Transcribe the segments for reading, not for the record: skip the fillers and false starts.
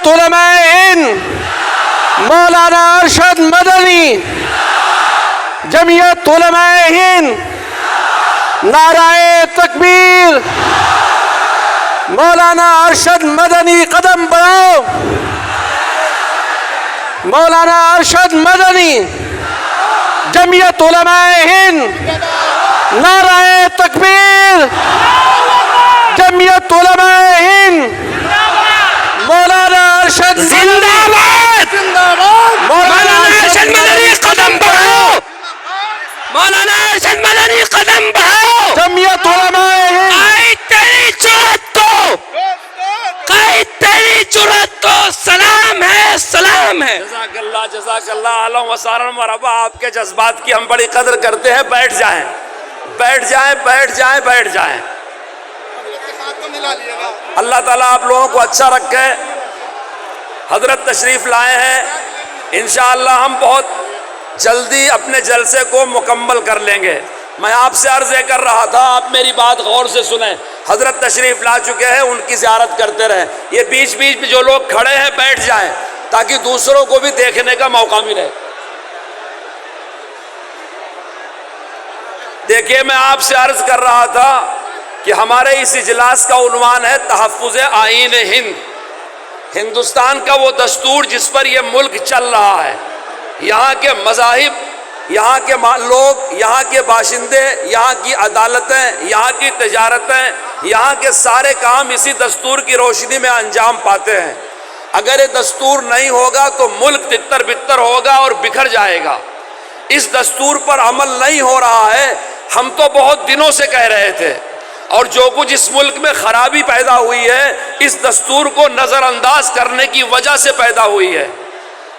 جمعیت علماء ہند مولانا ارشد مدنی، جمعیت علماء ہند نعرہ تکبیر، مولانا ارشد مدنی قدم بڑھاؤ، مولانا ارشد مدنی، جمعیت علماء ہند نعرہ تکبیر، جمعیت علماء ہند مولانا ارشد زندہ باد، مولانا ارشد مدنی قدم بڑھاؤ، مولانا ارشد مدنی قدم بڑھاؤ، جمعیت علماء ہند قائد تیری جرأت کو، قائد تیری جرأت کو سلام ہے، سلام ہے۔ جزاک اللہ اہلا و سہلا مرحبا۔ آپ کے جذبات کی ہم بڑی قدر کرتے ہیں۔ بیٹھ جائیں، بیٹھ جائیں، بیٹھ جائیں، بیٹھ جائیں۔ اللہ تعالیٰ آپ لوگوں کو اچھا رکھے۔ حضرت تشریف لائے ہیں، انشاءاللہ ہم بہت جلدی اپنے جلسے کو مکمل کر لیں گے۔ میں آپ سے عرض کر رہا تھا، آپ میری بات غور سے سنیں۔ حضرت تشریف لا چکے ہیں، ان کی زیارت کرتے رہیں۔ یہ بیچ بیچ میں جو لوگ کھڑے ہیں بیٹھ جائیں تاکہ دوسروں کو بھی دیکھنے کا موقع ملے۔ دیکھیے، میں آپ سے عرض کر رہا تھا کہ ہمارے اس اجلاس کا عنوان ہے تحفظ آئین ہند، ہندوستان کا وہ دستور جس پر یہ ملک چل رہا ہے۔ یہاں کے مذاہب، یہاں کے لوگ، یہاں کے باشندے، یہاں کی عدالتیں، یہاں کی تجارتیں، یہاں کے سارے کام اسی دستور کی روشنی میں انجام پاتے ہیں۔ اگر یہ دستور نہیں ہوگا تو ملک تتر بتر ہوگا اور بکھر جائے گا۔ اس دستور پر عمل نہیں ہو رہا ہے۔ ہم تو بہت دنوں سے کہہ رہے تھے، اور جو کچھ اس ملک میں خرابی پیدا ہوئی ہے اس دستور کو نظر انداز کرنے کی وجہ سے پیدا ہوئی ہے۔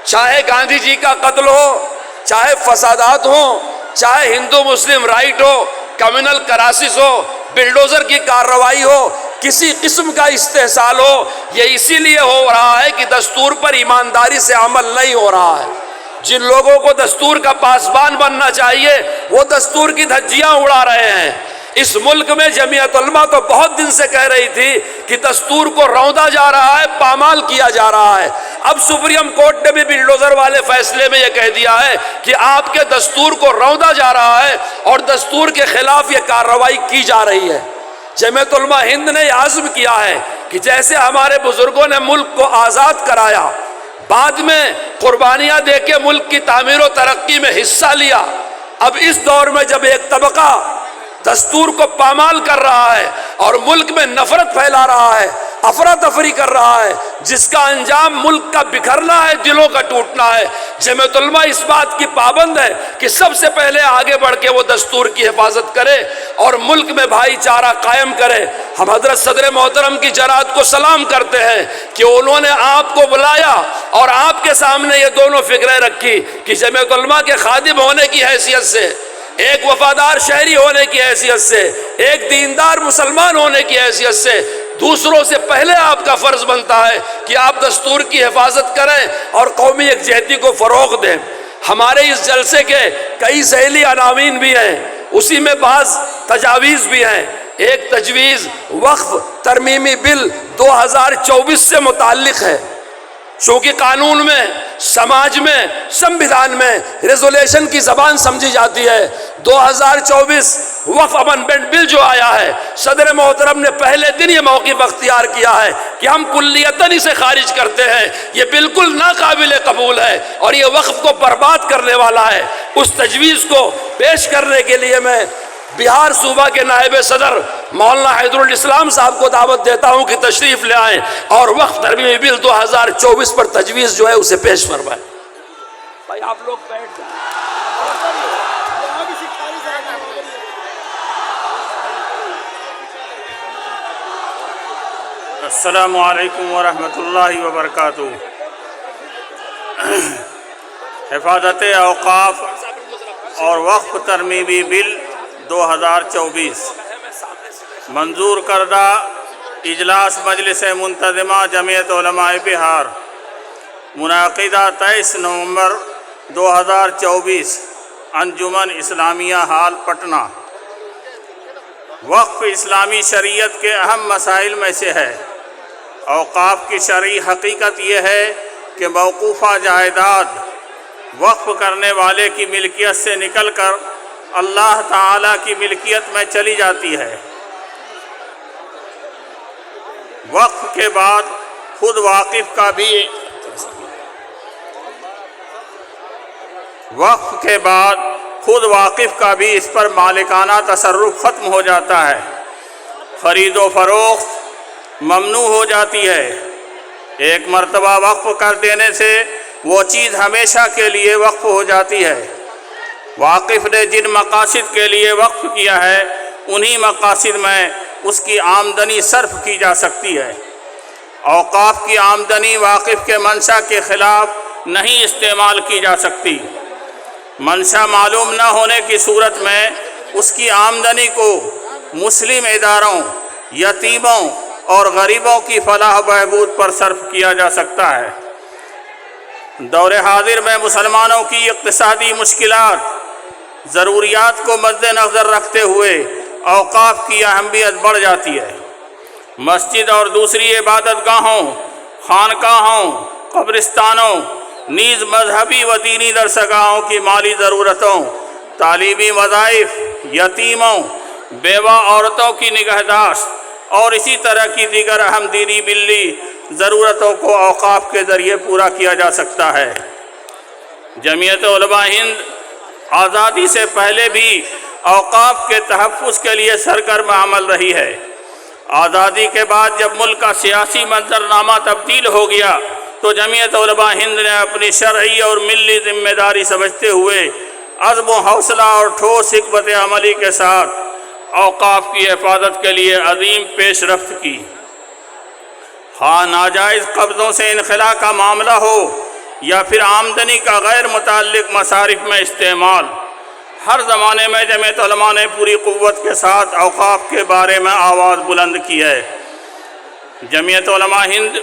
چاہے گاندھی جی کا قتل ہو، چاہے فسادات ہوں، چاہے ہندو مسلم رائٹ ہو، کمیونل کرائسس ہو، بلڈوزر کی کارروائی ہو، کسی قسم کا استحصال ہو، یہ اسی لیے ہو رہا ہے کہ دستور پر ایمانداری سے عمل نہیں ہو رہا ہے۔ جن لوگوں کو دستور کا پاسبان بننا چاہیے وہ دستور کی دھجیاں اڑا رہے ہیں۔ اس ملک میں جمعیت علماء تو بہت دن سے کہہ رہی تھی کہ دستور کو روندا جا رہا ہے، پامال کیا جا رہا ہے۔ اب سپریم کورٹ نے بھی بلڈوزر والے فیصلے میں یہ کہہ دیا ہے کہ آپ کے دستور کو روندا جا رہا ہے اور دستور کے خلاف یہ کارروائی کی جا رہی ہے۔ جمعیت علماء ہند نے یہ عزم کیا ہے کہ جیسے ہمارے بزرگوں نے ملک کو آزاد کرایا، بعد میں قربانیاں دے کے ملک کی تعمیر و ترقی میں حصہ لیا، اب اس دور میں جب ایک طبقہ دستور کو پامال کر رہا ہے اور ملک میں نفرت پھیلا رہا ہے، افراتفری کر رہا ہے، جس کا انجام ملک کا بکھرنا ہے، دلوں کا ٹوٹنا ہے، جمعیت علماء اس بات کی پابند ہے کہ سب سے پہلے آگے بڑھ کے وہ دستور کی حفاظت کرے اور ملک میں بھائی چارہ قائم کرے۔ ہم حضرت صدر محترم کی جرأت کو سلام کرتے ہیں کہ انہوں نے آپ کو بلایا اور آپ کے سامنے یہ دونوں فکریں رکھی کہ جمعیت علماء کے خادم ہونے کی حیثیت سے، ایک وفادار شہری ہونے کی حیثیت سے، ایک دیندار مسلمان ہونے کی حیثیت سے دوسروں سے پہلے آپ کا فرض بنتا ہے کہ آپ دستور کی حفاظت کریں اور قومی یکجہتی کو فروغ دیں۔ ہمارے اس جلسے کے کئی ذیلی عناوین بھی ہیں، اسی میں بعض تجاویز بھی ہیں۔ ایک تجویز وقف ترمیمی بل 2024 سے متعلق ہے، چونکہ قانون میں، سماج میں، سمویدھان میں ریزولیشن کی زبان سمجھی جاتی ہے۔ 2024 وقف امنڈمنٹ بل جو آیا ہے، صدر محترم نے پہلے دن یہ موقف اختیار کیا ہے کہ ہم کلیتاً اسے خارج کرتے ہیں، یہ بالکل ناقابل قبول ہے اور یہ وقف کو برباد کرنے والا ہے۔ اس تجویز کو پیش کرنے کے لیے میں بہار صوبہ کے نائب صدر مولانا حیدر الاسلام صاحب کو دعوت دیتا ہوں کہ تشریف لے آئیں اور وقف ترمیمی بل 2024 پر تجویز جو ہے اسے پیش فرمائیں۔ بھائی آپ لوگ بیٹھ جائیں۔ السلام علیکم ورحمۃ اللہ وبرکاتہ۔ حفاظت اوقاف اور وقف ترمیمی بل 2024 منظور کردہ اجلاس مجلس منتظمہ جمعیت علماء بہار منعقدہ 23 نومبر 2024 انجمن اسلامیہ ہال پٹنہ۔ وقف اسلامی شریعت کے اہم مسائل میں سے ہے۔ اوقاف کی شرعی حقیقت یہ ہے کہ موقوفہ جائیداد وقف کرنے والے کی ملکیت سے نکل کر اللہ تعالیٰ کی ملکیت میں چلی جاتی ہے۔ وقف کے بعد خود واقف کا بھی اس پر مالکانہ تصرف ختم ہو جاتا ہے، خرید و فروخت ممنوع ہو جاتی ہے۔ ایک مرتبہ وقف کر دینے سے وہ چیز ہمیشہ کے لیے وقف ہو جاتی ہے۔ واقف نے جن مقاصد کے لیے وقف کیا ہے انہی مقاصد میں اس کی آمدنی صرف کی جا سکتی ہے۔ اوقاف کی آمدنی واقف کے منشا کے خلاف نہیں استعمال کی جا سکتی۔ منشا معلوم نہ ہونے کی صورت میں اس کی آمدنی کو مسلم اداروں، یتیموں اور غریبوں کی فلاح و بہبود پر صرف کیا جا سکتا ہے۔ دور حاضر میں مسلمانوں کی اقتصادی مشکلات، ضروریات کو مد نظر رکھتے ہوئے اوقاف کی اہمیت بڑھ جاتی ہے۔ مسجد اور دوسری عبادت گاہوں، خانقاہوں، قبرستانوں، نیز مذہبی و دینی درسگاہوں کی مالی ضرورتوں، تعلیمی وظائف، یتیموں، بیوہ عورتوں کی نگہداشت اور اسی طرح کی دیگر اہم دینی ملی ضرورتوں کو اوقاف کے ذریعے پورا کیا جا سکتا ہے۔ جمعیت علماء ہند آزادی سے پہلے بھی اوقاف کے تحفظ کے لیے سرگرم عمل رہی ہے۔ آزادی کے بعد جب ملک کا سیاسی منظرنامہ تبدیل ہو گیا تو جمعیت علماء ہند نے اپنی شرعی اور ملی ذمہ داری سمجھتے ہوئے عزم و حوصلہ اور ٹھوس حکمت عملی کے ساتھ اوقاف کی حفاظت کے لیے عظیم پیش رفت کی۔ خواہ ناجائز قبضوں سے انخلاء کا معاملہ ہو یا پھر آمدنی کا غیر متعلق مصارف میں استعمال، ہر زمانے میں جمعیت علماء نے پوری قوت کے ساتھ اوقاف کے بارے میں آواز بلند کی ہے۔ جمعیت علماء ہند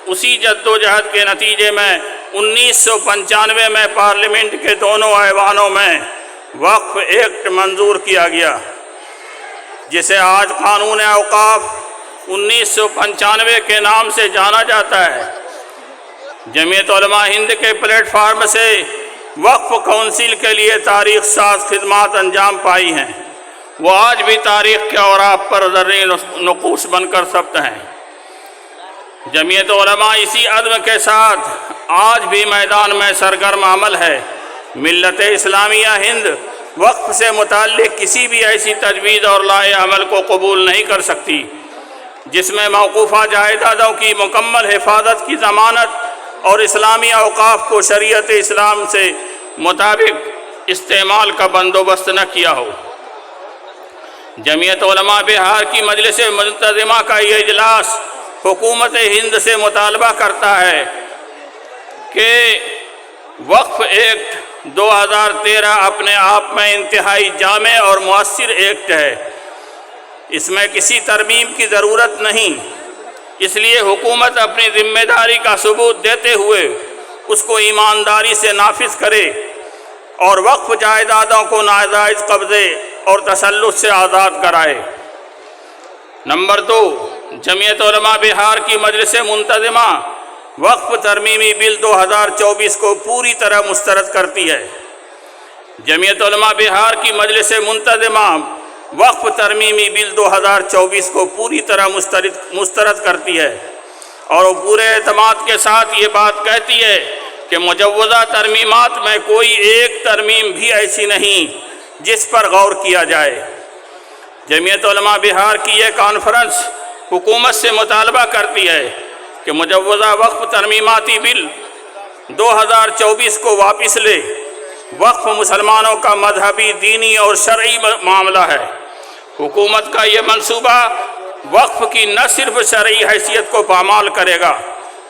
اسی جد و جہد کے نتیجے میں 1995 میں پارلیمنٹ کے دونوں ایوانوں میں وقف ایکٹ منظور کیا گیا، جسے آج قانون اوقاف 1995 کے نام سے جانا جاتا ہے۔ جمعیت علماء ہند کے پلیٹ فارم سے وقف کونسل کے لیے تاریخ ساز خدمات انجام پائی ہیں، وہ آج بھی تاریخ کے اوراق پر زرعی نقوش بن کر ثبت ہیں۔ جمعیت علماء اسی عزم کے ساتھ آج بھی میدان میں سرگرم عمل ہے۔ ملت اسلامیہ ہند وقف سے متعلق کسی بھی ایسی تجویز اور لائحہ عمل کو قبول نہیں کر سکتی جس میں موقوفہ جائیدادوں کی مکمل حفاظت کی ضمانت اور اسلامی اوقاف کو شریعت اسلام سے مطابق استعمال کا بندوبست نہ کیا ہو۔ جمعیت علماء بہار کی مجلس منتظمہ کا یہ اجلاس حکومت ہند سے مطالبہ کرتا ہے کہ وقف ایکٹ 2013 اپنے آپ میں انتہائی جامع اور مؤثر ایکٹ ہے، اس میں کسی ترمیم کی ضرورت نہیں، اس لیے حکومت اپنی ذمہ داری کا ثبوت دیتے ہوئے اس کو ایمانداری سے نافذ کرے اور وقف جائیدادوں کو ناجائز قبضے اور تسلط سے آزاد کرائے۔ نمبر 2، جمعیت علماء بہار کی مجلس منتظمہ وقف ترمیمی بل 2024 کو پوری طرح مسترد کرتی ہے۔ جمعیت علماء بہار کی مجلس منتظمہ وقف ترمیمی بل 2024 کو پوری طرح مسترد کرتی ہے اور پورے اعتماد کے ساتھ یہ بات کہتی ہے کہ مجوزہ ترمیمات میں کوئی ایک ترمیم بھی ایسی نہیں جس پر غور کیا جائے۔ جمعیت علماء بہار کی یہ کانفرنس حکومت سے مطالبہ کرتی ہے کہ مجوزہ وقف ترمیماتی بل 2024 کو واپس لے۔ وقف مسلمانوں کا مذہبی، دینی اور شرعی معاملہ ہے۔ حکومت کا یہ منصوبہ وقف کی نہ صرف شرعی حیثیت کو پامال کرے گا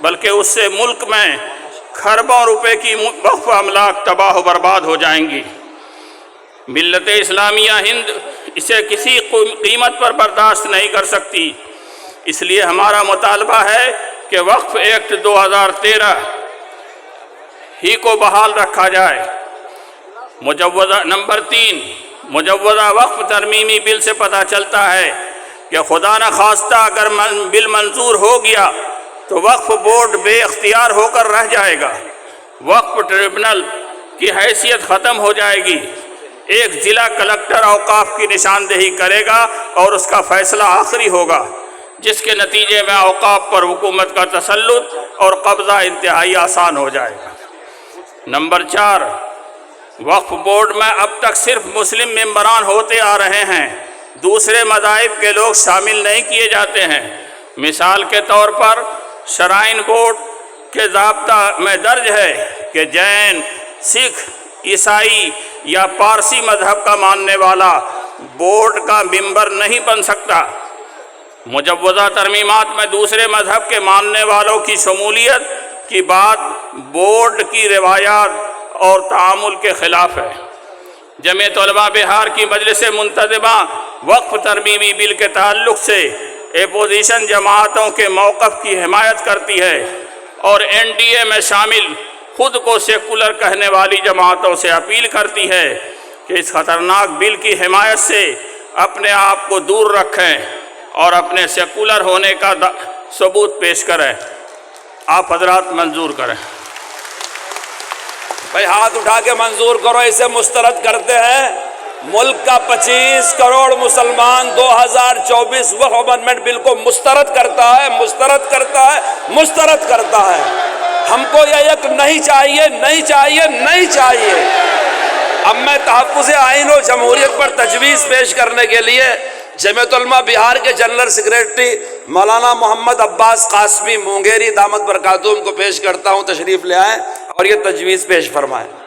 بلکہ اس سے ملک میں کھربوں روپے کی وقف املاک تباہ و برباد ہو جائیں گی۔ ملت اسلامیہ ہند اسے کسی قیمت پر برداشت نہیں کر سکتی، اس لیے ہمارا مطالبہ ہے کہ وقف ایکٹ 2013 ہی کو بحال رکھا جائے۔ نمبر 3، مجوزہ وقف ترمیمی بل سے پتہ چلتا ہے کہ خدا نخواستہ اگر بل منظور ہو گیا تو وقف بورڈ بے اختیار ہو کر رہ جائے گا، وقف ٹریبونل کی حیثیت ختم ہو جائے گی، ایک ضلع کلکٹر اوقاف کی نشاندہی کرے گا اور اس کا فیصلہ آخری ہوگا، جس کے نتیجے میں اوقاف پر حکومت کا تسلط اور قبضہ انتہائی آسان ہو جائے گا۔ نمبر 4، وقف بورڈ میں اب تک صرف مسلم ممبران ہوتے آ رہے ہیں، دوسرے مذاہب کے لوگ شامل نہیں کیے جاتے ہیں۔ مثال کے طور پر شرائن بورڈ کے ضابطہ میں درج ہے کہ جین، سکھ، عیسائی یا پارسی مذہب کا ماننے والا بورڈ کا ممبر نہیں بن سکتا۔ مجوزہ ترمیمات میں دوسرے مذہب کے ماننے والوں کی شمولیت کی بات بورڈ کی روایات اور تعامل کے خلاف ہے۔ جمعیت علماء بہار کی مجلس منتظمہ وقف ترمیمی بل کے تعلق سے اپوزیشن جماعتوں کے موقف کی حمایت کرتی ہے اور NDA میں شامل خود کو سیکولر کہنے والی جماعتوں سے اپیل کرتی ہے کہ اس خطرناک بل کی حمایت سے اپنے آپ کو دور رکھیں اور اپنے سیکولر ہونے کا ثبوت پیش کریں۔ آپ حضرات منظور کریں۔ بھائی ہاتھ اٹھا کے منظور کرو، اسے مسترد کرتے ہیں۔ ملک کا 25 کروڑ مسلمان 2024 وقف امندمنٹ بل کو مسترد کرتا ہے، مسترد کرتا ہے، مسترد کرتا ہے۔ ہم کو یہ ایک نہیں چاہیے، نہیں چاہیے، نہیں چاہیے۔ اب میں تحفظ آئین و جمہوریت پر تجویز پیش کرنے کے لیے جمعیت علماء بہار کے جنرل سیکریٹری مولانا محمد عباس قاسمی مونگیری دامت برکاتہم کو پیش کرتا ہوں، تشریف لے آئیں اور یہ تجویز پیش فرمائیں۔